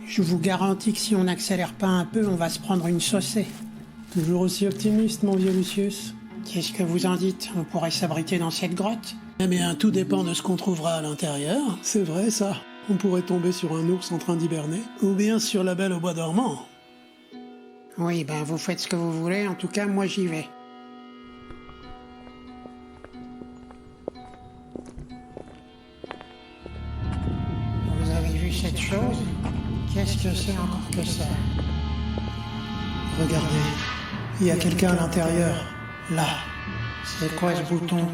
Je vous garantis que si on n'accélère pas un peu, on va se prendre une saucée. Toujours aussi optimiste, mon vieux Lucius. Qu'est-ce que vous en dites? On pourrait s'abriter dans cette grotte? Eh bien, tout dépend de ce qu'on trouvera à l'intérieur. C'est vrai, ça. On pourrait tomber sur un ours en train d'hiberner, ou bien sur la Belle au bois dormant. Oui, ben vous faites ce que vous voulez, en tout cas, moi j'y vais. Vous avez vu cette chose? Qu'est-ce que c'est encore que ça? Regardez, il y a quelqu'un à l'intérieur. Là. C'est quoi ce bouton?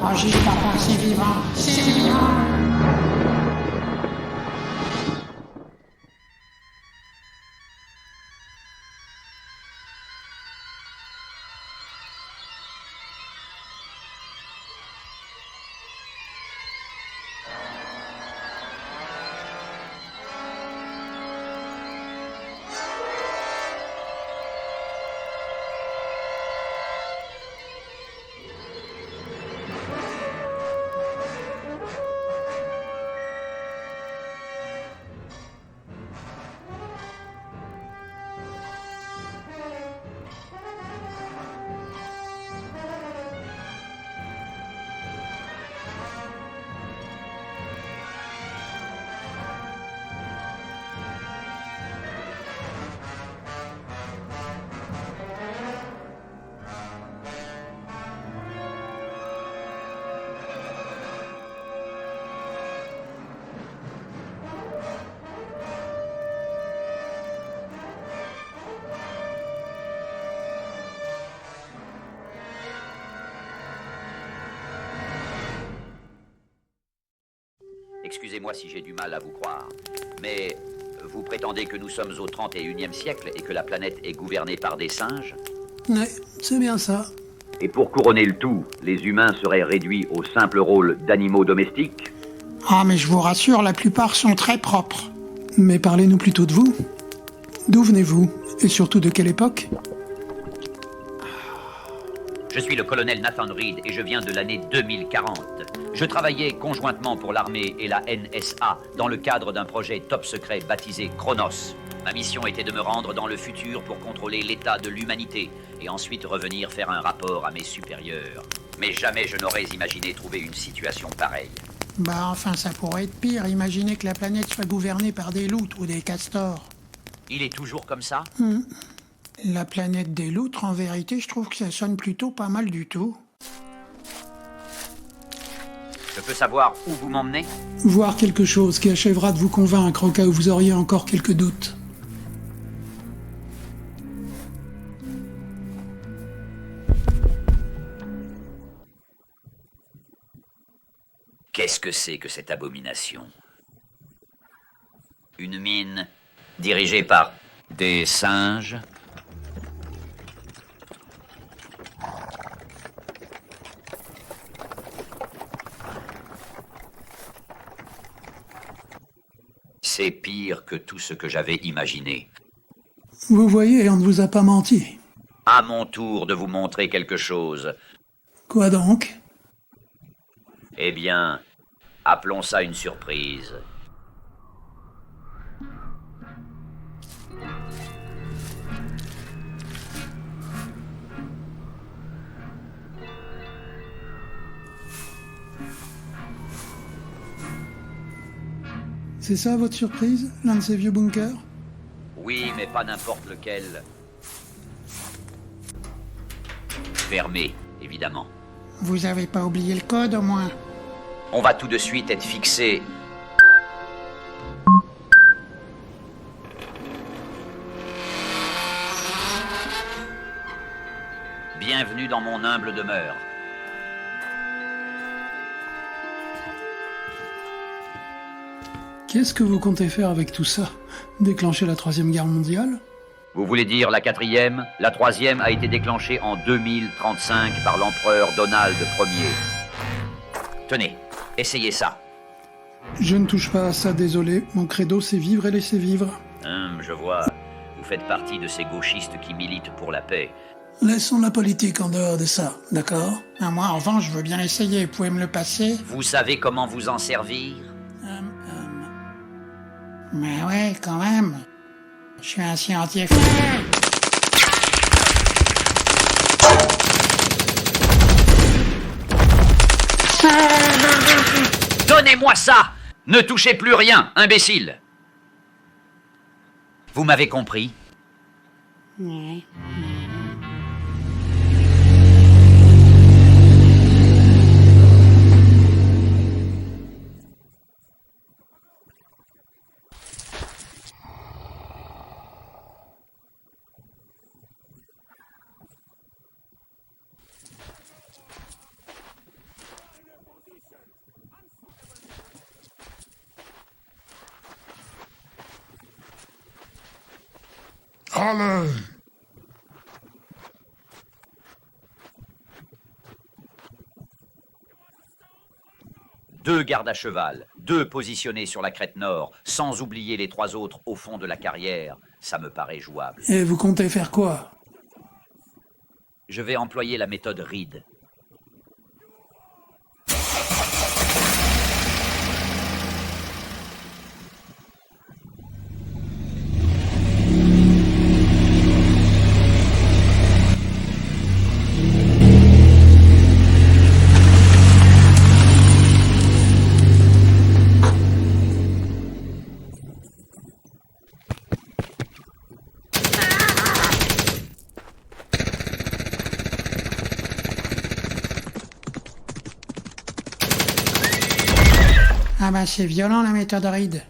Oh, j'y papa, c'est vivant! C'est vivant! Excusez-moi si j'ai du mal à vous croire, mais vous prétendez que nous sommes au 31e siècle et que la planète est gouvernée par des singes? Ouais, c'est bien ça. Et pour couronner le tout, les humains seraient réduits au simple rôle d'animaux domestiques? Ah, mais je vous rassure, la plupart sont très propres. Mais parlez-nous plutôt de vous. D'où venez-vous? Et surtout de quelle époque? Je suis le colonel Nathan Reed et je viens de l'année 2040. Je travaillais conjointement pour l'armée et la NSA dans le cadre d'un projet top secret baptisé Chronos. Ma mission était de me rendre dans le futur pour contrôler l'état de l'humanité et ensuite revenir faire un rapport à mes supérieurs. Mais jamais je n'aurais imaginé trouver une situation pareille. Bah enfin, ça pourrait être pire. Imaginez que la planète soit gouvernée par des loutres ou des castors. Il est toujours comme ça? La planète des loutres, en vérité, je trouve que ça sonne plutôt pas mal du tout. Je peux savoir où vous m'emmenez? Voir quelque chose qui achèvera de vous convaincre au cas où vous auriez encore quelques doutes. Qu'est-ce que c'est que cette abomination? Une mine dirigée par des singes? C'est pire que tout ce que j'avais imaginé. Vous voyez, on ne vous a pas menti. À mon tour de vous montrer quelque chose. Quoi donc? Eh bien, appelons ça une surprise. C'est ça votre surprise? L'un de ces vieux bunkers? Oui, mais pas n'importe lequel. Fermé, évidemment. Vous avez pas oublié le code, au moins? On va tout de suite être fixé. Bienvenue dans mon humble demeure. Qu'est-ce que vous comptez faire avec tout ça? Déclencher la Troisième Guerre mondiale? Vous voulez dire la 4e? La 3e a été déclenchée en 2035 par l'empereur Donald Ier. Tenez, essayez ça. Je ne touche pas à ça, désolé. Mon credo, c'est vivre et laisser vivre. Je vois. Vous faites partie de ces gauchistes qui militent pour la paix. Laissons la politique en dehors de ça, d'accord? Ah, moi, en revanche, je veux bien essayer. Vous pouvez me le passer? Vous savez comment vous en servir? Mais ouais, quand même. Je suis un scientifique. Donnez-moi ça! Ne touchez plus rien, imbécile! Vous m'avez compris? Ouais. Allez! Deux gardes à cheval, deux positionnés sur la crête nord, sans oublier les trois autres au fond de la carrière, ça me paraît jouable. Et vous comptez faire quoi? Je vais employer la méthode Reed. Ah bah c'est violent la méthode Reed.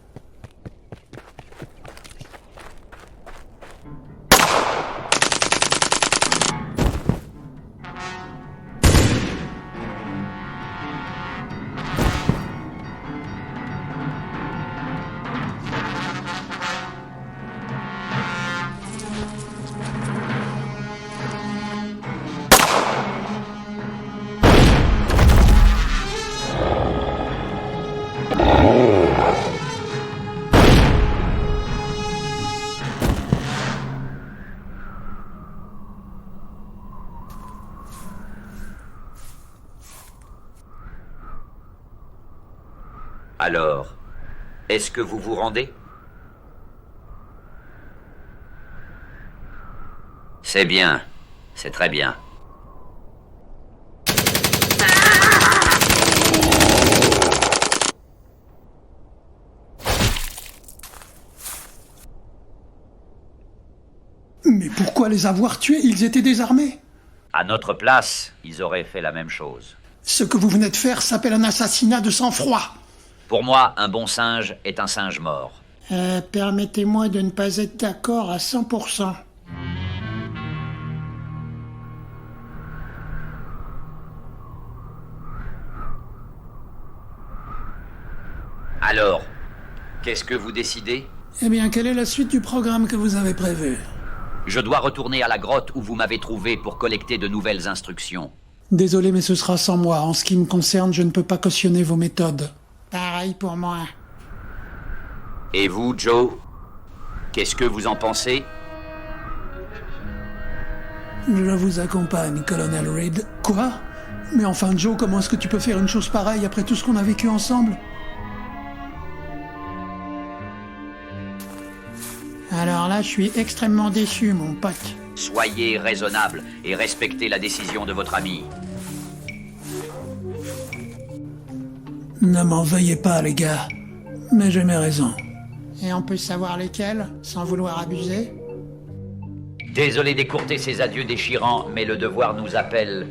Alors, est-ce que vous vous rendez? C'est bien, c'est très bien. Mais pourquoi les avoir tués? Ils étaient désarmés. À notre place, ils auraient fait la même chose. Ce que vous venez de faire s'appelle un assassinat de sang-froid. Pour moi, un bon singe est un singe mort. Permettez-moi de ne pas être d'accord à 100%. Alors, qu'est-ce que vous décidez? Eh bien, quelle est la suite du programme que vous avez prévu? Je dois retourner à la grotte où vous m'avez trouvé pour collecter de nouvelles instructions. Désolé, mais ce sera sans moi. En ce qui me concerne, je ne peux pas cautionner vos méthodes. Pareil pour moi. Et vous, Joe? Qu'est-ce que vous en pensez? Je vous accompagne, colonel Reed. Quoi? Mais enfin, Joe, comment est-ce que tu peux faire une chose pareille après tout ce qu'on a vécu ensemble? Alors là, je suis extrêmement déçu, mon pote. Soyez raisonnable et respectez la décision de votre ami. Ne m'en veuillez pas, les gars. Mais j'ai mes raisons. Et on peut savoir lesquels, sans vouloir abuser? Désolé d'écourter ces adieux déchirants, mais le devoir nous appelle.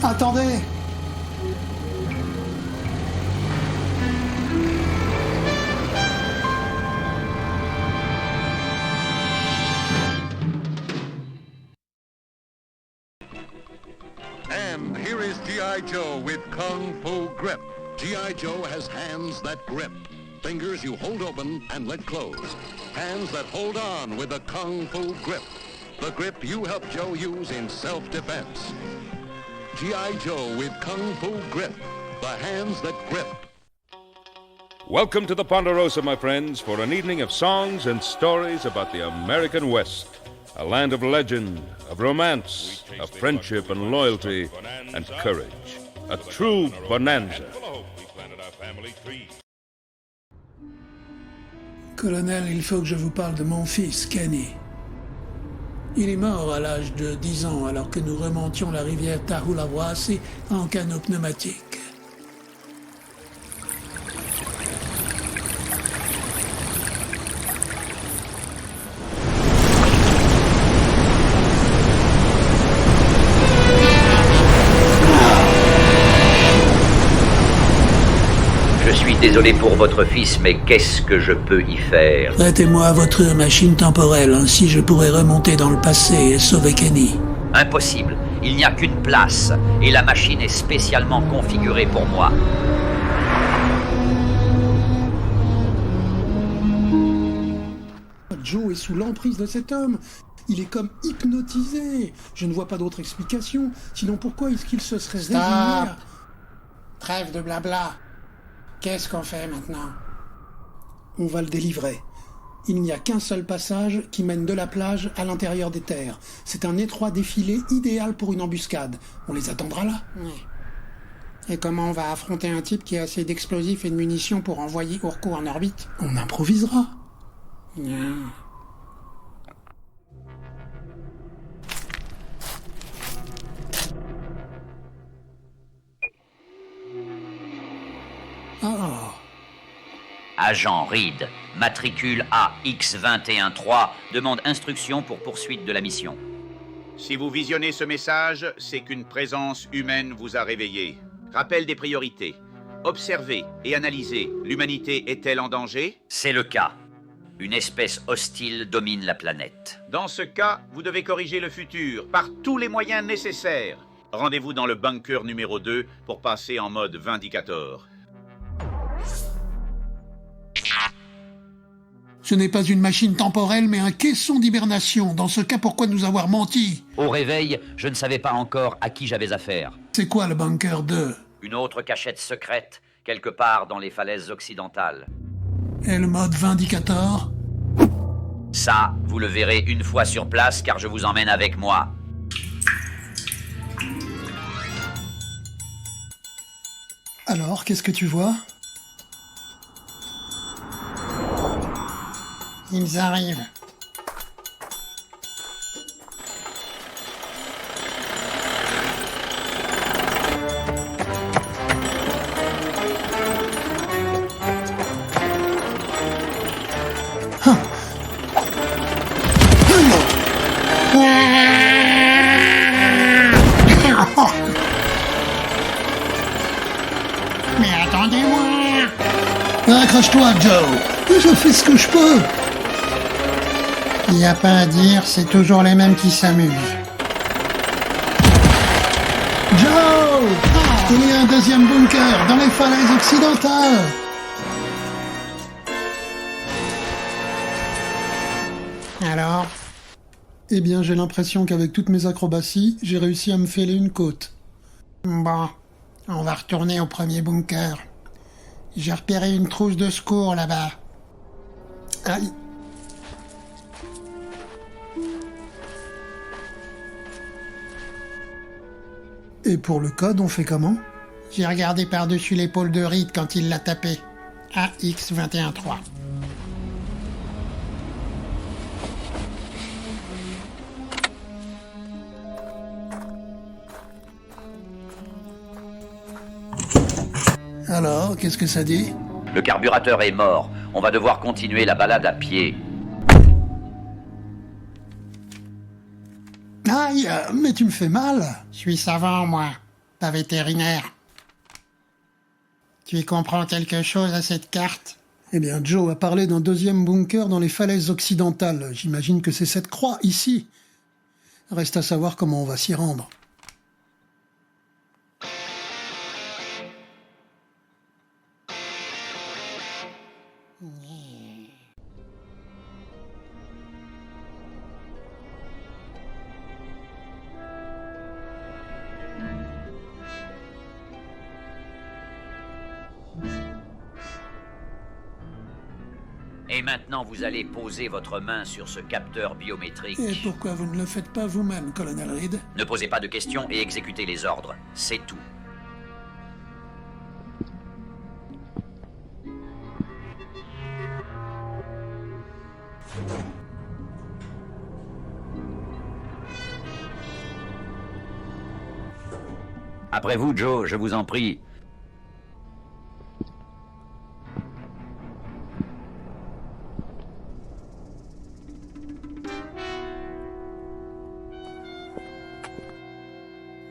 Attendez! And here is G.I. Joe with Kung Fu Grip. G.I. Joe has hands that grip. Fingers you hold open and let close. Hands that hold on with a Kung Fu Grip. The grip you help Joe use in self-defense. G.I. Joe with Kung Fu Grip. The hands that grip. Welcome to the Ponderosa, my friends, for an evening of songs and stories about the American West. A land of legend, of romance, of friendship and loyalty and courage. A true bonanza. Colonel, il faut que je vous parle de mon fils, Kenny. Il est mort à l'âge de 10 ans alors que nous remontions la rivière Tahulawasi en canot pneumatique. Je suis désolé pour votre fils, mais qu'est-ce que je peux y faire? Prêtez-moi votre machine temporelle, ainsi je pourrai remonter dans le passé et sauver Kenny. Impossible. Il n'y a qu'une place, et la machine est spécialement configurée pour moi. Joe est sous l'emprise de cet homme. Il est comme hypnotisé. Je ne vois pas d'autre explication. Sinon pourquoi est-ce qu'il se serait résigné Stop. à... Trêve de blabla. Qu'est-ce qu'on fait maintenant? On va le délivrer. Il n'y a qu'un seul passage qui mène de la plage à l'intérieur des terres. C'est un étroit défilé idéal pour une embuscade. On les attendra là. Oui. Et comment on va affronter un type qui a assez d'explosifs et de munitions pour envoyer Urko en orbite? On improvisera. Non. Ah, Agent Reed, matricule AX213, demande instruction pour poursuite de la mission. Si vous visionnez ce message, c'est qu'une présence humaine vous a réveillé. Rappel des priorités. Observez et analysez. L'humanité est-elle en danger? C'est le cas. Une espèce hostile domine la planète. Dans ce cas, vous devez corriger le futur par tous les moyens nécessaires. Rendez-vous dans le bunker numéro 2 pour passer en mode Vindicator. ce n'est pas une machine temporelle, mais un caisson d'hibernation. Dans ce cas, pourquoi nous avoir menti? Au réveil, je ne savais pas encore à qui j'avais affaire. C'est quoi le bunker 2? Une autre cachette secrète, quelque part dans les falaises occidentales. Et le mode Vindicator? Ça, vous le verrez une fois sur place, car je vous emmène avec moi. Alors, qu'est-ce que tu vois? Ils arrivent. Mais attendez-moi! Accroche-toi, Joe. Je fais ce que je peux. Y a pas à dire, c'est toujours les mêmes qui s'amusent. Joe! Il y a un deuxième bunker dans les falaises occidentales. Alors? Eh bien, j'ai l'impression qu'avec toutes mes acrobaties, j'ai réussi à me fêler une côte. Bon, on va retourner au premier bunker. J'ai repéré une trousse de secours là-bas. Aïe. Et pour le code, on fait comment? J'ai regardé par-dessus l'épaule de Reed quand il l'a tapé. AX213. Alors, qu'est-ce que ça dit? Le carburateur est mort. On va devoir continuer la balade à pied. Aïe, mais tu me fais mal. Je suis savant, moi. Pas vétérinaire. Tu y comprends quelque chose à cette carte? Eh bien, Joe a parlé d'un deuxième bunker dans les falaises occidentales. J'imagine que c'est cette croix, ici. Reste à savoir comment on va s'y rendre. Et maintenant, vous allez poser votre main sur ce capteur biométrique. Et pourquoi vous ne le faites pas vous-même, colonel Reed? Ne posez pas de questions et exécutez les ordres. C'est tout. Après vous, Joe, je vous en prie.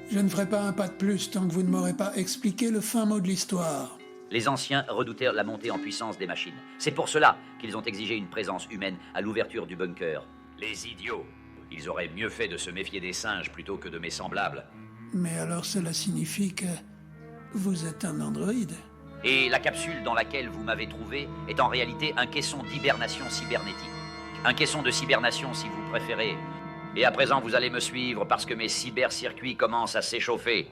Je ne ferai pas un pas de plus tant que vous ne m'aurez pas expliqué le fin mot de l'histoire. Les anciens redoutèrent la montée en puissance des machines. C'est pour cela qu'ils ont exigé une présence humaine à l'ouverture du bunker. Les idiots. Ils auraient mieux fait de se méfier des singes plutôt que de mes semblables. Mais alors cela signifie que vous êtes un androïde. Et la capsule dans laquelle vous m'avez trouvé est en réalité un caisson d'hibernation cybernétique. Un caisson de cybernation si vous préférez. Et à présent, vous allez me suivre parce que mes cybercircuits commencent à s'échauffer.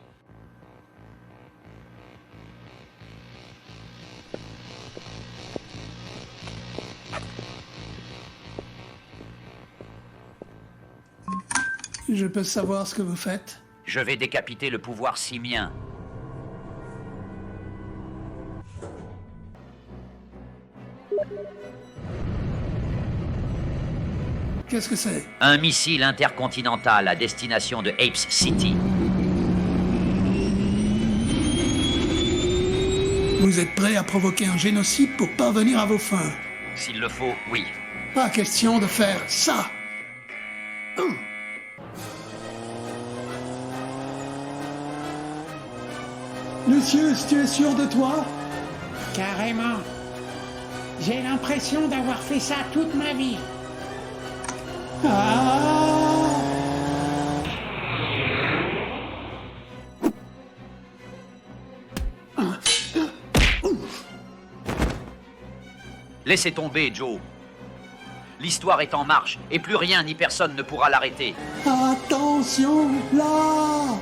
Je peux savoir ce que vous faites? Je vais décapiter le pouvoir simien. Qu'est-ce que c'est? Un missile intercontinental à destination de Apes City. Vous êtes prêt à provoquer un génocide pour parvenir à vos fins? S'il le faut, oui. Pas question de faire ça! Lucius, tu es sûr de toi? Carrément. J'ai l'impression d'avoir fait ça toute ma vie. Ah! Laissez tomber, Joe. L'histoire est en marche et plus rien ni personne ne pourra l'arrêter. Attention, là!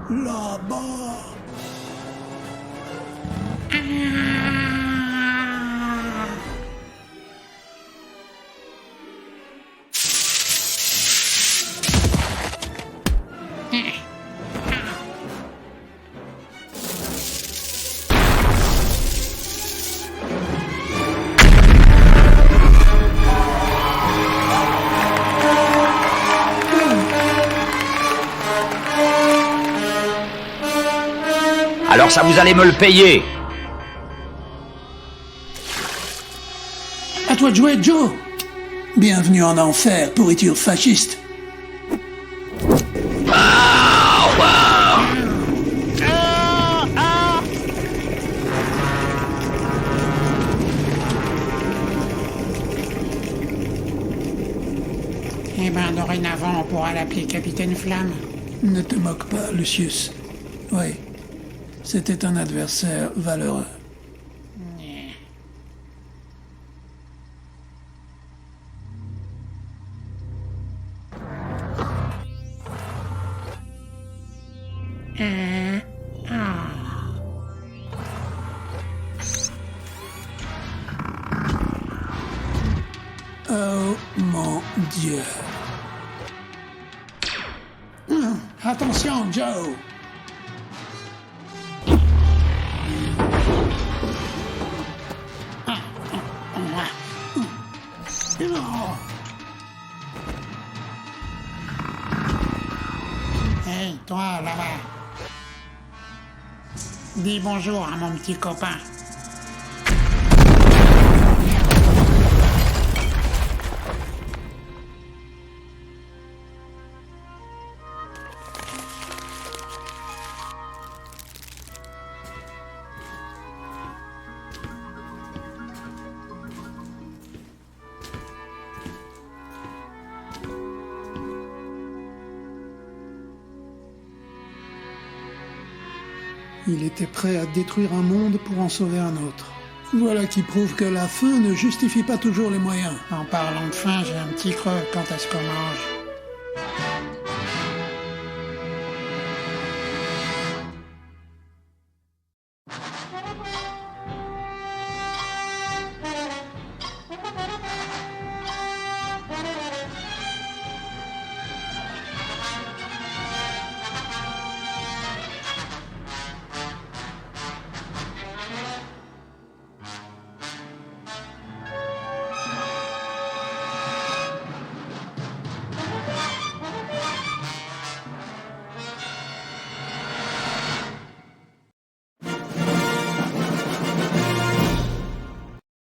Là-bas! Alors ça vous allez me le payer. À toi de jouer, Joe! Bienvenue en enfer, pourriture fasciste! Eh ben, dorénavant, on pourra l'appeler Capitaine Flamme. Ne te moque pas, Lucius. Oui, c'était un adversaire valeureux. Oh mon Dieu. Attention, Joe. Hey, toi, là-bas. Dis bonjour à mon petit copain. Il était prêt à détruire un monde pour en sauver un autre. Voilà qui prouve que la fin ne justifie pas toujours les moyens. En parlant de faim, j'ai un petit creux. Quand est-ce qu'on mange?